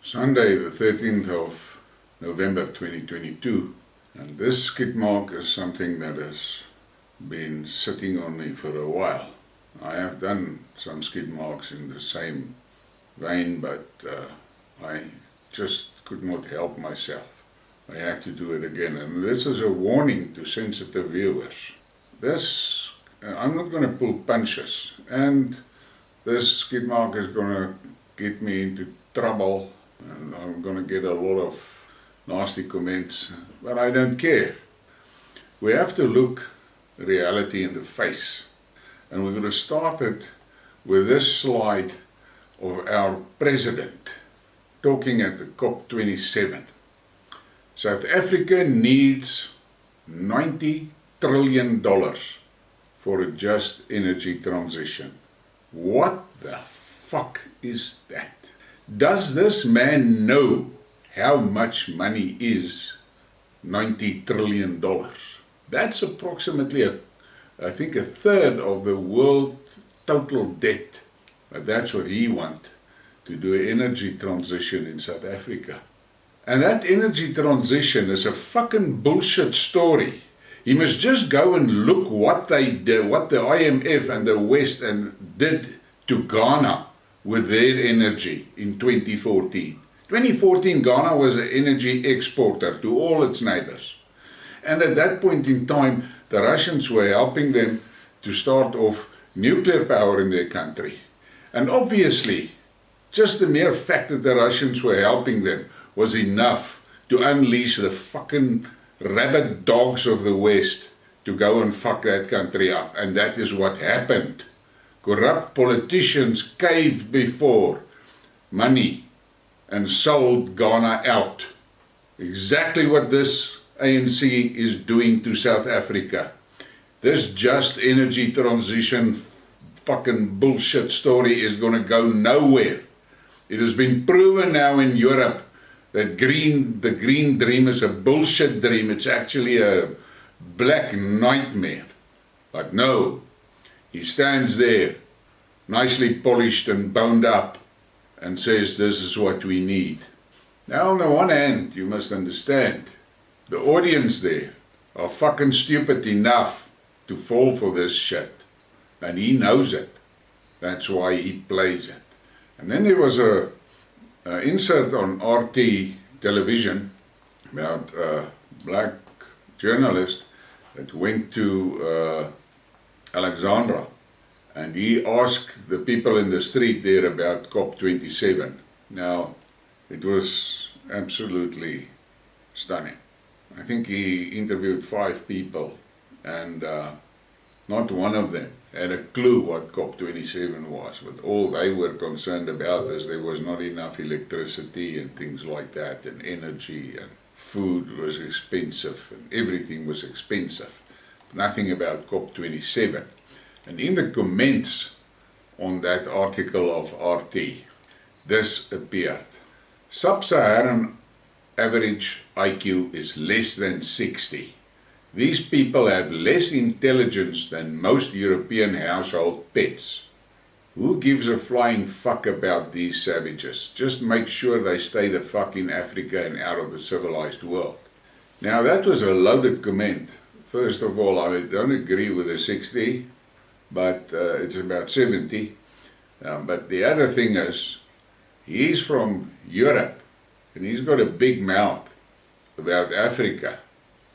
Sunday the 13th of November 2022, and this Skidmark is something that has been sitting on me for a while. I have done some Skidmarks in the same vein, but I just could not help myself. I had to do it again, and this is a warning to sensitive viewers. I'm not going to pull punches, and this Skidmark is going to get me into trouble, and I'm going to get a lot of nasty comments, but I don't care. We have to look reality in the face, and we're going to start it with this slide of our president talking at the COP27. South Africa needs $90 trillion for a just energy transition. What the fuck is that? Does this man know how much money is $90 trillion? That's approximately, I think, a third of the world total debt. But that's what he wants, to do an energy transition in South Africa. And that energy transition is a fucking bullshit story. He must just go and look what they did, what the IMF and the West did to Ghana with their energy in 2014. 2014, Ghana was an energy exporter to all its neighbors. And at that point in time, the Russians were helping them to start off nuclear power in their country. And obviously, just the mere fact that the Russians were helping them was enough to unleash the fucking rabid dogs of the West to go and fuck that country up. And that is what happened. Corrupt politicians caved before money and sold Ghana out. Exactly what this ANC is doing to South Africa. This just energy transition fucking bullshit story is going to go nowhere. It has been proven now in Europe that the green dream is a bullshit dream. It's actually a black nightmare. But no, he stands there, nicely polished and bound up, and says this is what we need. Now, on the one hand, you must understand, the audience there are fucking stupid enough to fall for this shit. And he knows it. That's why he plays it. And then there was a insert on RT television about a black journalist that went to Alexandra, and he asked the people in the street there about COP27. Now, it was absolutely stunning. I think he interviewed 5 people, and not one of them had a clue what COP27 was, but all they were concerned about is there was not enough electricity and things like that, and energy, and food was expensive, and everything was expensive. Nothing about COP27. And in the comments on that article of RT, this appeared. Sub-Saharan average IQ is less than 60. These people have less intelligence than most European household pets. Who gives a flying fuck about these savages? Just make sure they stay the fuck in Africa and out of the civilized world. Now, that was a loaded comment. First of all, I don't agree with the 60, but it's about 70. But the other thing is, he's from Europe, and he's got a big mouth about Africa.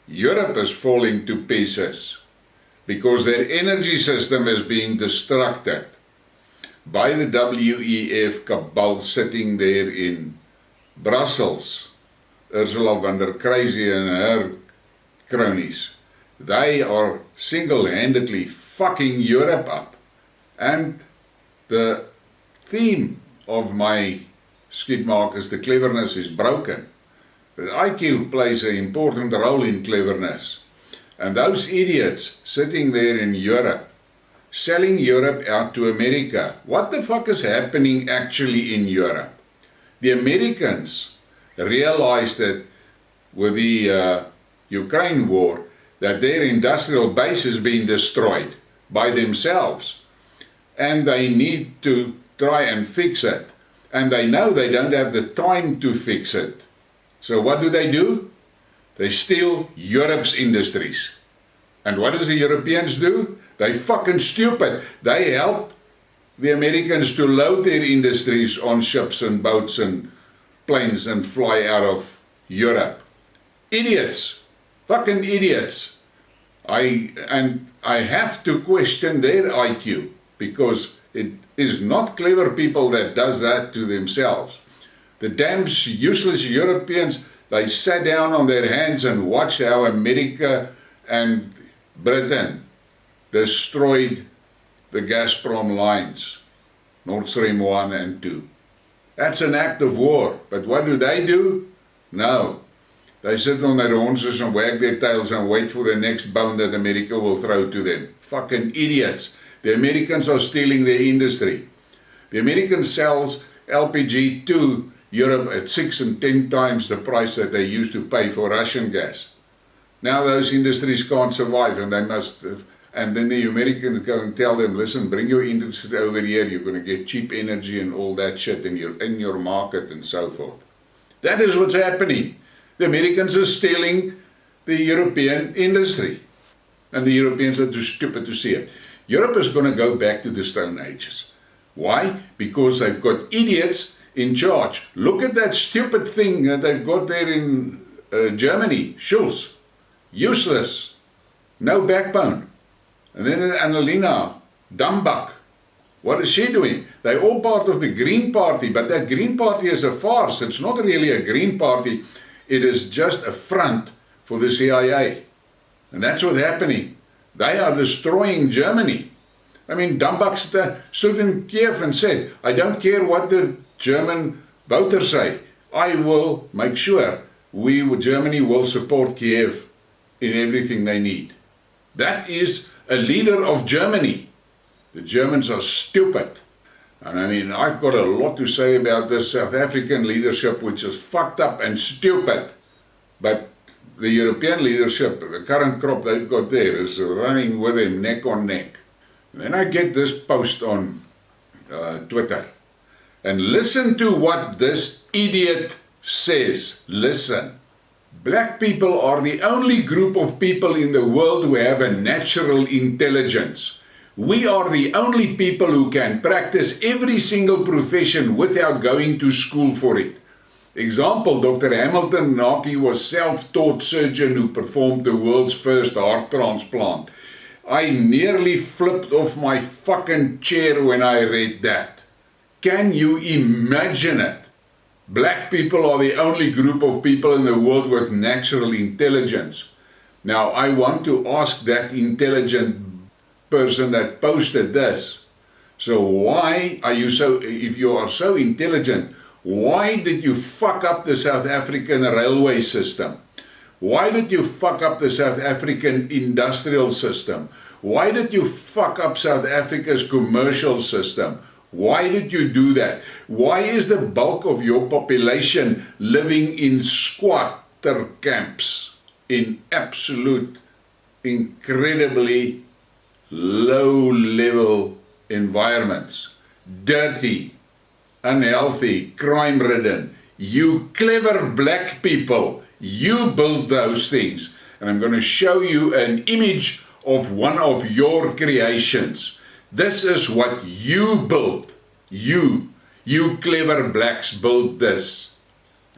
Europe is falling to pieces because their energy system is being destructed by the WEF cabal sitting there in Brussels. Ursula von der Crazy and her cronies. They are single-handedly fucking Europe up. And the theme of my Skidmark is the cleverness is broken. The IQ plays an important role in cleverness. And those idiots sitting there in Europe, selling Europe out to America. What the fuck is happening actually in Europe? The Americans realized that with the Ukraine war, that their industrial base is being destroyed by themselves. And they need to try and fix it. and they know they don't have the time to fix it. So what do? They steal Europe's industries. And what does the Europeans do? They fucking stupid. They help the Americans to load their industries on ships and boats and planes and fly out of Europe. Idiots. Fucking idiots. I have to question their IQ, because it is not clever people that does that to themselves. The damn useless Europeans, they sat down on their hands and watched how America and Britain destroyed the Gazprom lines, Nord Stream 1 and 2. That's an act of war. But what do? No. They sit on their haunches and wag their tails and wait for the next bone that America will throw to them. Fucking idiots. The Americans are stealing their industry. The American sells LPG to Europe at 6 and 10 times the price that they used to pay for Russian gas. Now those industries can't survive, and they must, and then the Americans go and tell them, listen, bring your industry over here, you're going to get cheap energy and all that shit, and you're in your market and so forth. That is what's happening. The Americans are stealing the European industry, and the Europeans are too stupid to see it. Europe is going to go back to the Stone Ages. Why? Because they've got idiots in charge. Look at that stupid thing that they've got there in Germany, Schulz. Useless. No backbone. And then Annalena Dambach. What is she doing? They're all part of the Green Party, but that Green Party is a farce. It's not really a Green Party. It is just a front for the CIA. And that's what's happening. They are destroying Germany. I mean, Dambach stood in Kiev and said, I don't care what the German voters say. I will make sure Germany will support Kiev in everything they need. That is a leader of Germany. The Germans are stupid. And I mean, I've got a lot to say about this South African leadership, which is fucked up and stupid. But the European leadership, the current crop they've got there, is running with them neck on neck. And then I get this post on Twitter. And listen to what this idiot says. Listen. Black people are the only group of people in the world who have a natural intelligence. We are the only people who can practice every single profession without going to school for it. Example, Dr. Hamilton Naki was self-taught surgeon who performed the world's first heart transplant. I nearly flipped off my fucking chair when I read that. Can you imagine it? Black people are the only group of people in the world with natural intelligence. Now, I want to ask that intelligent person that posted this. So why are you if you are so intelligent, why did you fuck up the South African railway system? Why did you fuck up the South African industrial system? Why did you fuck up South Africa's commercial system? Why did you do that? Why is the bulk of your population living in squatter camps, in absolute, incredibly low-level environments? Dirty, unhealthy, crime-ridden. You clever black people, you build those things. And I'm going to show you an image of one of your creations. This is what you built. You clever blacks built this.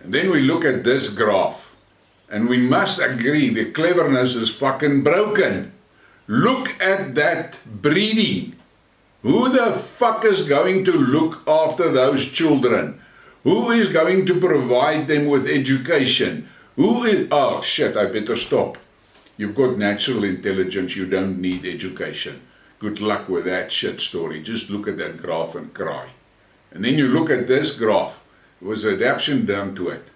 And then we look at this graph. And we must agree the cleverness is fucking broken. Look at that breeding. Who the fuck is going to look after those children? Who is going to provide them with education? Oh shit, I better stop. You've got natural intelligence, you don't need education. Good luck with that shit story. Just look at that graph and cry. And then you look at this graph. There was adaptation done to it.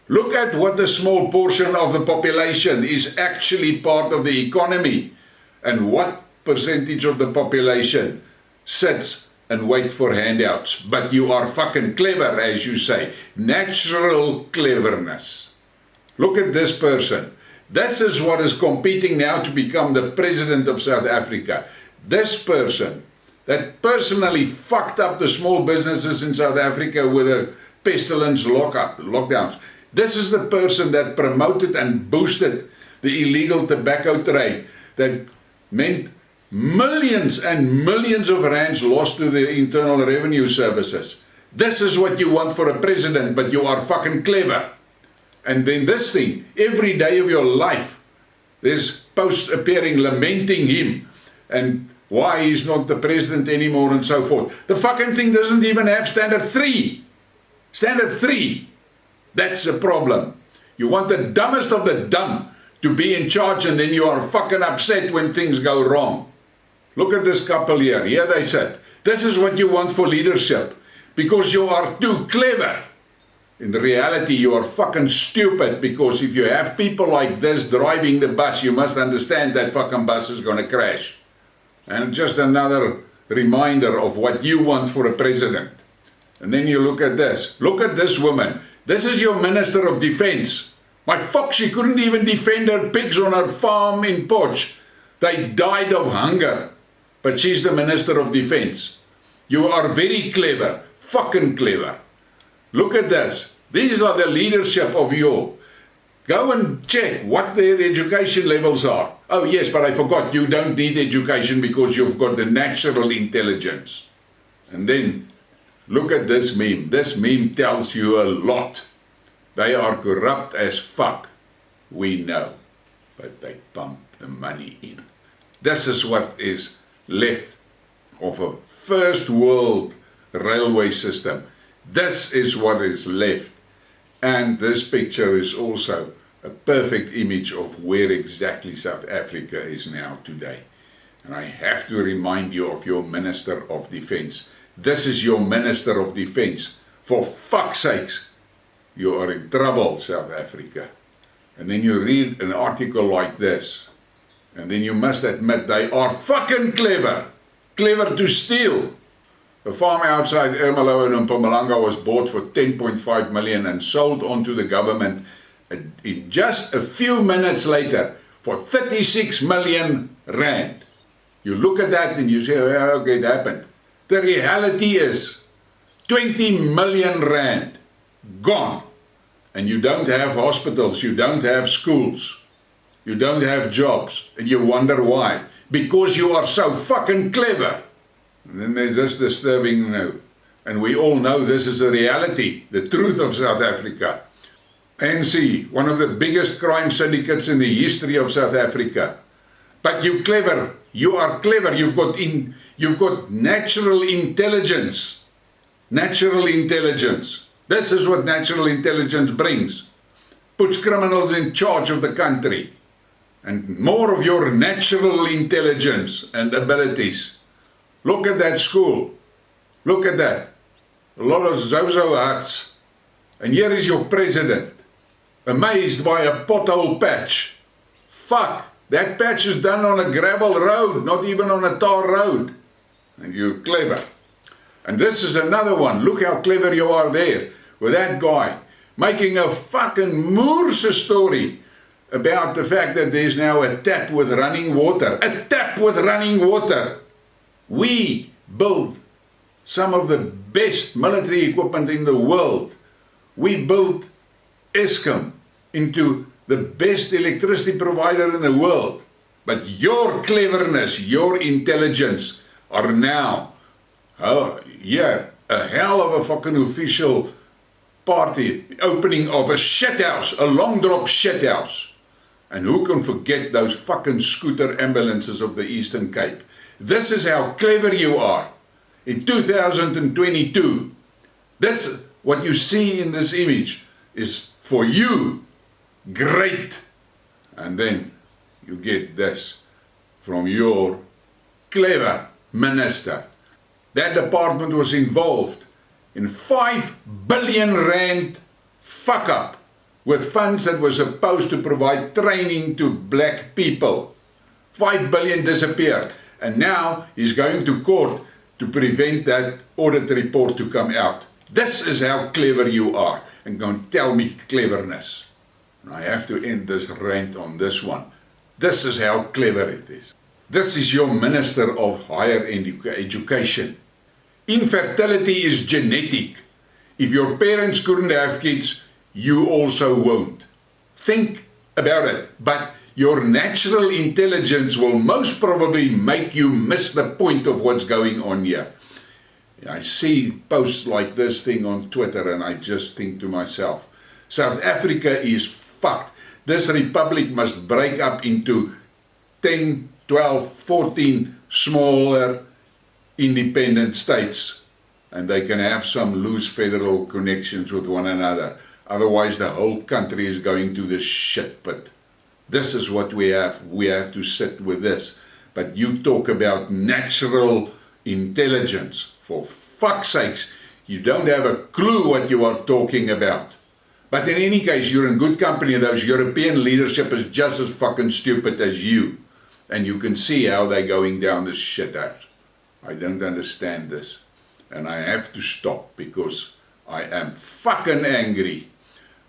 Look at what a small portion of the population is actually part of the economy. And what percentage of the population sits and wait for handouts. But you are fucking clever, as you say. Natural cleverness. Look at this person. This is what is competing now to become the president of South Africa. This person, that personally fucked up the small businesses in South Africa with the pestilence lockdowns. This is the person that promoted and boosted the illegal tobacco trade that meant millions and millions of rands lost to the Internal Revenue Services. This is what you want for a president, but you are fucking clever. And then this thing, every day of your life, there's posts appearing lamenting him and why he's not the president anymore and so forth. The fucking thing doesn't even have standard 3. Standard 3. That's the problem. You want the dumbest of the dumb to be in charge, and then you are fucking upset when things go wrong. Look at this couple here. Here they sit. This is what you want for leadership, because you are too clever. In reality, you are fucking stupid, because if you have people like this driving the bus, you must understand that fucking bus is going to crash. And just another reminder of what you want for a president. And then you look at this. Look at this woman. This is your Minister of Defense. My fuck, she couldn't even defend her pigs on her farm in Potch. They died of hunger. But she's the Minister of Defense. You are very clever. Fucking clever. Look at this. These are the leadership of you. Go and check what their education levels are. Oh yes, but I forgot, you don't need education because you've got the natural intelligence. And then, look at this meme. This meme tells you a lot. They are corrupt as fuck. We know. But they pump the money in. This is what is left of a first world railway system. This is what is left. And this picture is also a perfect image of where exactly South Africa is now today. And I have to remind you of your Minister of Defense. This is your Minister of Defense. For fuck's sakes, you are in trouble, South Africa. And then you read an article like this, and then you must admit they are fucking clever. Clever to steal. A farm outside Ermelo in Mpumalanga was bought for 10.5 million and sold on to the government in just a few minutes later for 36 million rand. You look at that and you say, oh, okay, it happened. The reality is 20 million rand gone. And you don't have hospitals, you don't have schools, you don't have jobs, and you wonder why. Because you are so fucking clever. And then there's this disturbing note. And we all know this is the reality, the truth of South Africa. ANC, one of the biggest crime syndicates in the history of South Africa. But you clever, you are clever, you've got natural intelligence. Natural intelligence. This is what natural intelligence brings. Puts criminals in charge of the country. And more of your natural intelligence and abilities. Look at that school. Look at that. A lot of Zozo huts. And here is your president. Amazed by a pothole patch. Fuck. That patch is done on a gravel road, not even on a tar road. And you're clever. And this is another one. Look how clever you are there. With that guy. Making a fucking moorse story about the fact that there's now a tap with running water. A tap with running water. We built some of the best military equipment in the world. We built Eskom into the best electricity provider in the world. But your cleverness, your intelligence are now, a hell of a fucking official party, opening of a shithouse, a long drop shithouse. And who can forget those fucking scooter ambulances of the Eastern Cape? This is how clever you are. In 2022, this, what you see in this image, is for you, great. And then you get this from your clever minister. That department was involved in 5 billion rand fuck up with funds that were supposed to provide training to black people. 5 billion disappeared. And now he's going to court to prevent that audit report to come out. This is how clever you are. And don't tell me cleverness. And I have to end this rant on this one. This is how clever it is. This is your Minister of Higher Education. Infertility is genetic. If your parents couldn't have kids, you also won't. Think about it. But your natural intelligence will most probably make you miss the point of what's going on here. I see posts like this thing on Twitter and I just think to myself, South Africa is fucked. This republic must break up into 10, 12, 14 smaller independent states, and they can have some loose federal connections with one another. Otherwise the whole country is going to the shit pit. This is what we have. We have to sit with this. But you talk about natural intelligence. For fuck's sakes, you don't have a clue what you are talking about. But in any case, you're in good company. Those European leadership is just as fucking stupid as you. And you can see how they're going down this shit out. I don't understand this. And I have to stop because I am fucking angry.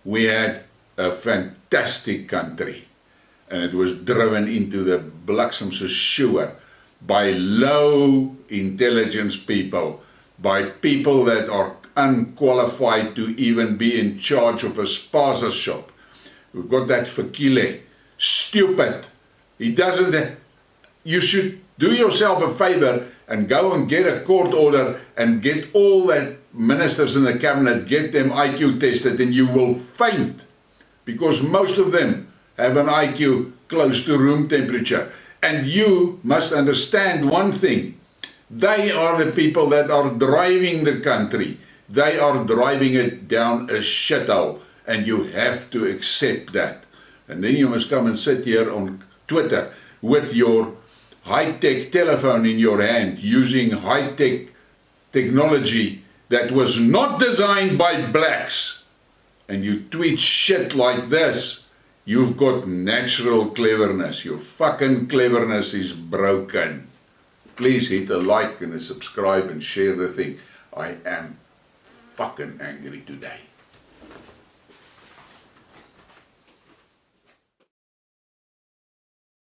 We had a fantastic country. And it was driven into the bliksemse sewer by low intelligence people, by people that are unqualified to even be in charge of a spaza shop. We've got that Fakile, stupid. He doesn't. You should do yourself a favor and go and get a court order and get all the ministers in the cabinet, get them IQ tested, and you will faint, because most of them have an IQ close to room temperature. And you must understand one thing. They are the people that are driving the country. They are driving it down a shithole, and you have to accept that. And then you must come and sit here on Twitter with your high-tech telephone in your hand, using high-tech technology that was not designed by blacks, and you tweet shit like this. You've got natural cleverness. Your fucking cleverness is broken. Please hit a like and a subscribe and share the thing. I am fucking angry today.